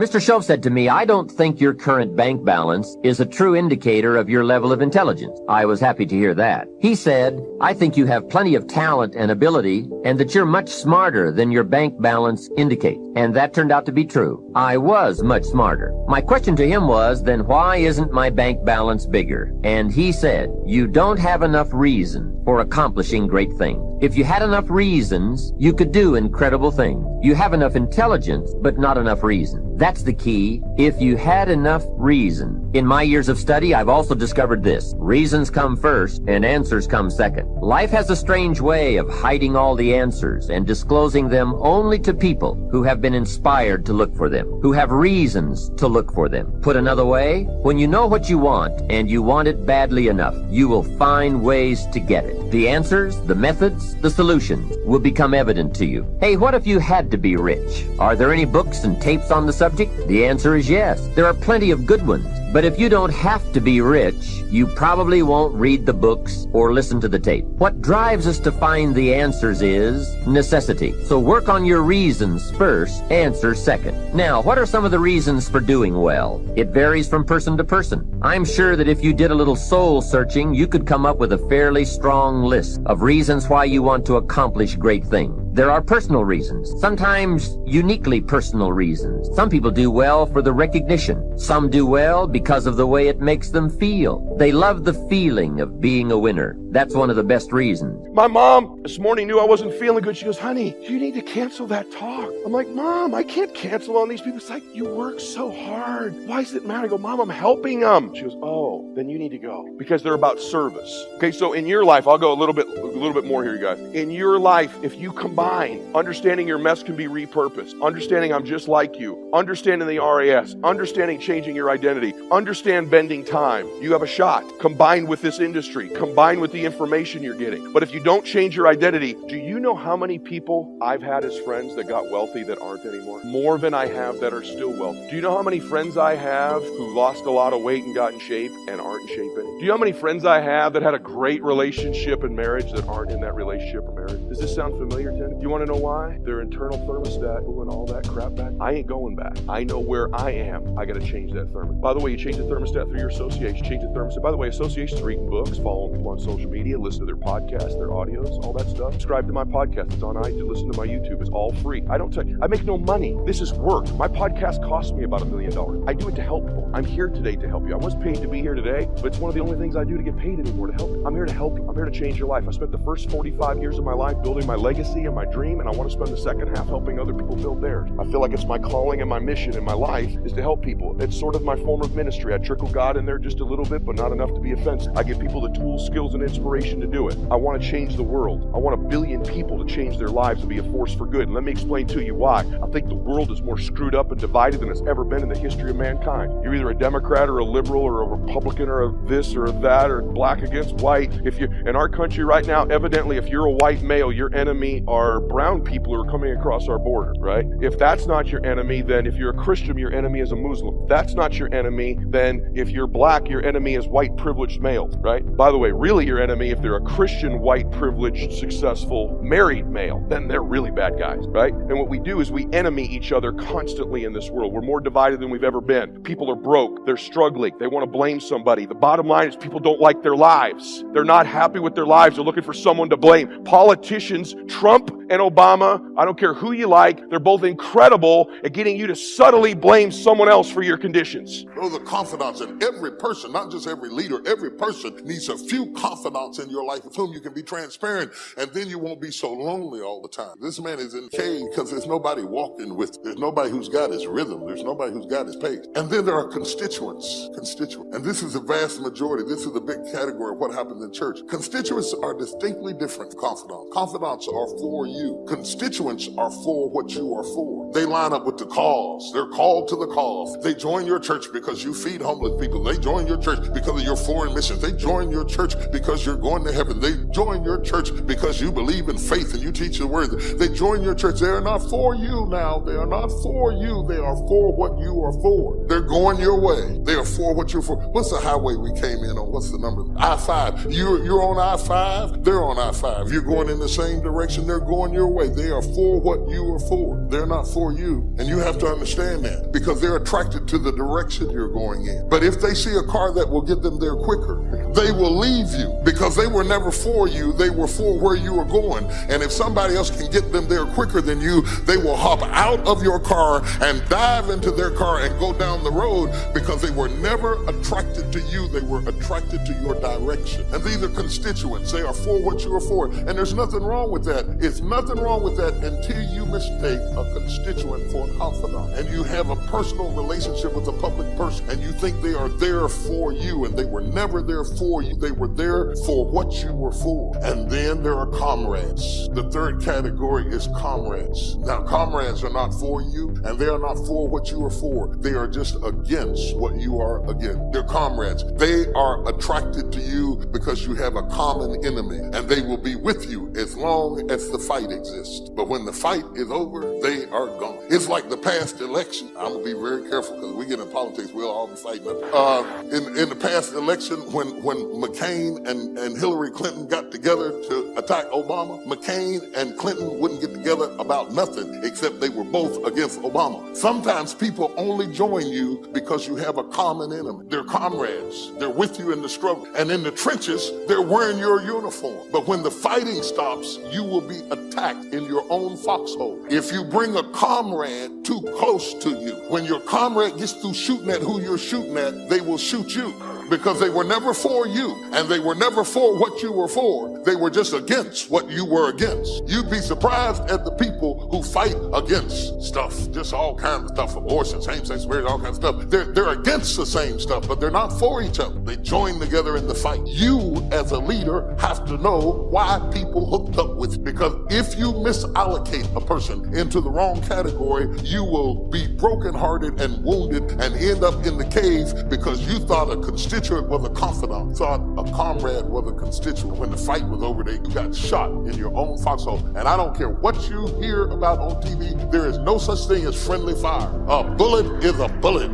Mr. Shove said to me, "I don't think your current bank balance is a true indicator of your level of intelligence." I was happy to hear that. He said, "I think you have plenty of talent and ability, and that you're much smarter than your bank balance indicates." And that turned out to be true. I was much smarter. My question to him was, then why isn't my bank balance bigger? And he said, "You don't have enough reason for accomplishing great things. If you had enough reasons, you could do incredible things. You have enough intelligence, but not enough reason." That's the key. If you had enough reason. In my years of study, I've also discovered this. Reasons come first, and answers come second. Life has a strange way of hiding all the answers and disclosing them only to people who have been inspired to look for them, who have reasons to look for them. Put another way, when you know what you want, and you want it badly enough, you will find ways to get it. The answers, the methods, the solutions will become evident to you. Hey, what if you had to be rich? Are there any books and tapes on the subject? The answer is yes. There are plenty of good ones. But if you don't have to be rich, you probably won't read the books or listen to the tape. What drives us to find the answers is necessity. So work on your reasons first, answers second. Now, what are some of the reasons for doing well? It varies from person to person. I'm sure that if you did a little soul searching, you could come up with a fairly strong list of reasons why you want to accomplish great things. There are personal reasons, sometimes uniquely personal reasons. Some people do well for the recognition. Some do well because of the way it makes them feel. They love the feeling of being a winner. That's one of the best reasons. My mom this morning knew I wasn't feeling good. She goes, "Honey, you need to cancel that talk." I'm like, "Mom, I can't cancel on these people." It's like, "You work so hard. Why does it matter?" I go, "Mom, I'm helping them." She goes, "Oh, then you need to go." Because they're about service. Okay, so in your life, I'll go a little bit more here, you guys. In your life, if you combine understanding your mess can be repurposed, understanding I'm just like you, understanding the RAS, understanding changing your identity, understand bending time, you have a shot. Combined with this industry, combined with the information you're getting. But if you don't change your identity, do you know how many people I've had as friends that got wealthy that aren't anymore? More than I have that are still wealthy. Do you know how many friends I have who lost a lot of weight and got in shape and aren't in shape anymore? Do you know how many friends I have that had a great relationship and marriage that aren't in that relationship or marriage? Does this sound familiar to you? You want to know why? Their internal thermostat pulling all that crap back. I ain't going back. I know where I am. I got to change that thermostat. By the way, you change the thermostat through your association. Change the thermostat. By the way, associations are reading books, following people on social media, listen to their podcasts, their audios, all that stuff. Subscribe to my podcast. It's on iTunes. Listen to my YouTube. It's all free. I make no money. This is work. My podcast cost me about $1 million. I do it to help people. I'm here today to help you. I was paid to be here today, but it's one of the only things I do to get paid anymore, to help you. I'm here to help you. I'm here to change your life. I spent the first 45 years of my life building my legacy and my dream, and I want to spend the second half helping other people build theirs. I feel like it's my calling and my mission in my life is to help people. It's sort of my form of ministry. I trickle God in there just a little bit, but not enough to be offensive. I give people the tools, skills, and inspiration to do it. I want to change the world. I want 1 billion people to change their lives and be a force for good. And let me explain to you why. I think the world is more screwed up and divided than it's ever been in the history of mankind. You're either a Democrat or a liberal or a Republican or a this or a that or black against white. If you in our country right now, evidently, if you're a white male, your enemy are brown people who are coming across our border, right? If that's not your enemy, then if you're a Christian, your enemy is a Muslim. If that's not your enemy, then if you're black, your enemy is white privileged males, right? By the way, really your enemy, if they're a Christian, white privileged, successful, married male, then they're really bad guys, right? And what we do is we enemy each other constantly in this world. We're more divided than we've ever been. People are broke. They're struggling. They want to blame somebody. The bottom line is people don't like their lives. They're not happy with their lives. They're looking for someone to blame. Politicians, Trump and Obama, I don't care who you like, they're both incredible at getting you to subtly blame someone else for your conditions. Those are confidants, and every person, not just every leader, every person needs a few confidants in your life with whom you can be transparent, and then you won't be so lonely all the time. This man is in cave because there's nobody walking with him. There's nobody who's got his rhythm. There's nobody who's got his pace. And then there are constituents. And this is the vast majority. This is the big category of what happens in church. Constituents are distinctly different from confidants. Confidants are for you. Constituents are for what you are for. They line up with the cause. They're called to the cause. They join your church because you feed homeless people. They join your church because of your foreign missions. They join your church because you're going to heaven. They join your church because you believe in faith and you teach the word. They join your church. They are not for you now. They are not for you. They are for what you are for. They're going your way. They are for what you're for. What's the highway we came in on? What's the number? I-5. You're on I-5. They're on I-5. You're going in the same direction. They're going your way. They are for what you are for. They're not for you. And you have to understand that because they're attracted to the direction you're going in. But if they see a car that will get them there quicker, they will leave you because they were never for you. They were for where you were going. And if somebody else can get them there quicker than you, they will hop out of your car and dive into their car and go down the road because they were never attracted to you. They were attracted to your direction. And these are constituents. They are for what you are for. And there's nothing wrong with that. It's nothing wrong with that until you mistake a constituent for a confidant. And you have a personal relationship with a public person and you think they are there for you, and they were never there for you. They were there for what you were for. And then there are comrades. The third category is comrades. Now, comrades are not for you, and they are not for what you are for. They are just against what you are against. They're comrades. They are attracted to you because you have a common enemy, and they will be with you as long as the fight exists. But when the fight is over, they are gone. It's like the past election. I'm going to be very careful because we get in politics, we'll all be fighting. In the past election, when McCain and Hillary Clinton got together to attack Obama, McCain and Clinton wouldn't get together about nothing except they were both against Obama. Sometimes people only join you because you have a common enemy. They're comrades. They're with you in the struggle. And in the trenches, they're wearing your uniform. But when the fighting stops, you will be attacked in your own foxhole. If you bring a comrade too close to you, when your comrade gets through shooting at who you're shooting at, they will shoot you. Because they were never for you, and they were never for what you were for. They were just against what you were against. You'd be surprised at the people who fight against stuff, just all kinds of stuff, abortion, same-sex marriage, all kinds of stuff. They're against the same stuff, but they're not for each other. They join together in the fight. You, as a leader, have to know why people hooked up with you. Because if you misallocate a person into the wrong category, you will be brokenhearted and wounded and end up in the cave because you thought a constituent was a confidant, thought a comrade was a constituent. When the fight was over, you got shot in your own foxhole. And I don't care what you hear about on TV, there is no such thing as friendly fire. A bullet is a bullet.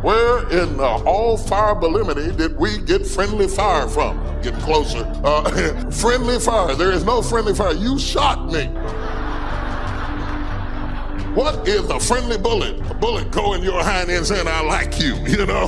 Where in the all fire Belimity did we get friendly fire from? Getting closer. Friendly fire. There is no friendly fire. You shot me. What is a friendly bullet? A bullet go in your hind end saying, I like you, you know?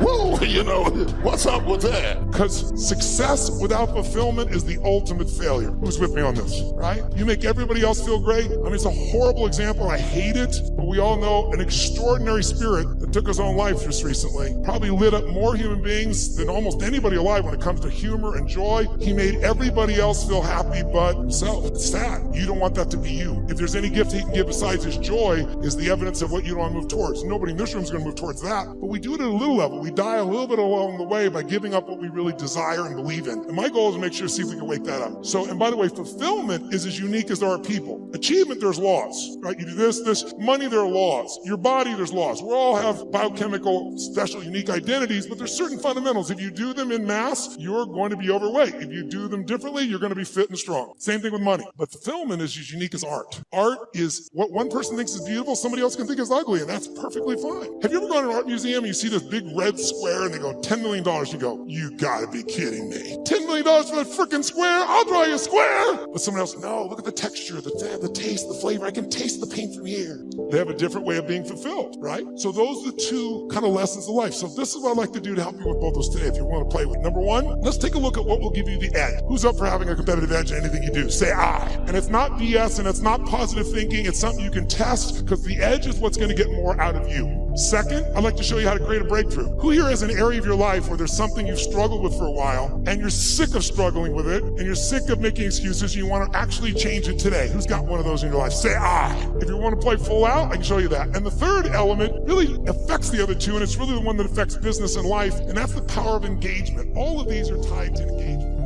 Whoa, you know, what's up with that? Because success without fulfillment is the ultimate failure. Who's with me on this, right? You make everybody else feel great. I mean, it's a horrible example. I hate it, but we all know an extraordinary spirit that took his own life just recently. Probably lit up more human beings than almost anybody alive when it comes to humor and joy. He made everybody else feel happy but himself. It's sad. You don't want that to be you. If there's any gift he can give besides his joy is the evidence of what you don't want to move towards. Nobody in this room is going to move towards that, but we do it at a little level. We die a little bit along the way by giving up what we really desire and believe in. And my goal is to make sure to see if we can wake that up. So, and by the way, fulfillment is as unique as there are people. Achievement, there's laws, right? You do this. Money, there are laws. Your body, there's laws. We all have biochemical, special, unique identities, but there's certain fundamentals. If you do them in mass, you're going to be overweight. If you do them differently, you're going to be fit and strong. Same thing with money. But fulfillment is as unique as art. Art is what one person thinks is beautiful, somebody else can think is ugly, and that's perfectly fine. Have you ever gone to an art museum and you see this big red square and they go, $10 million. You go, you gotta be kidding me. $10 million for that freaking square? I'll draw you a square. But someone else, no, look at the texture, the taste, the flavor. I can taste the paint from here. They have a different way of being fulfilled, right? So those are the two kind of lessons of life. So this is what I'd like to do to help you with both those today if you want to play with. Number one, let's take a look at what will give you the edge. Who's up for having a competitive edge in anything you do? Say I. And it's not BS and it's not positive thinking. It's something you can test because the edge is what's going to get more out of you. Second, I'd like to show you how to create a breakthrough. Who here has an area of your life where there's something you've struggled with for a while and you're sick of struggling with it and you're sick of making excuses and you want to actually change it today? Who's got one of those in your life? Say I. If you want to play full out, I can show you that. And the third element really affects the other two, and it's really the one that affects business and life, and that's the power of engagement. All of these are tied to engagement.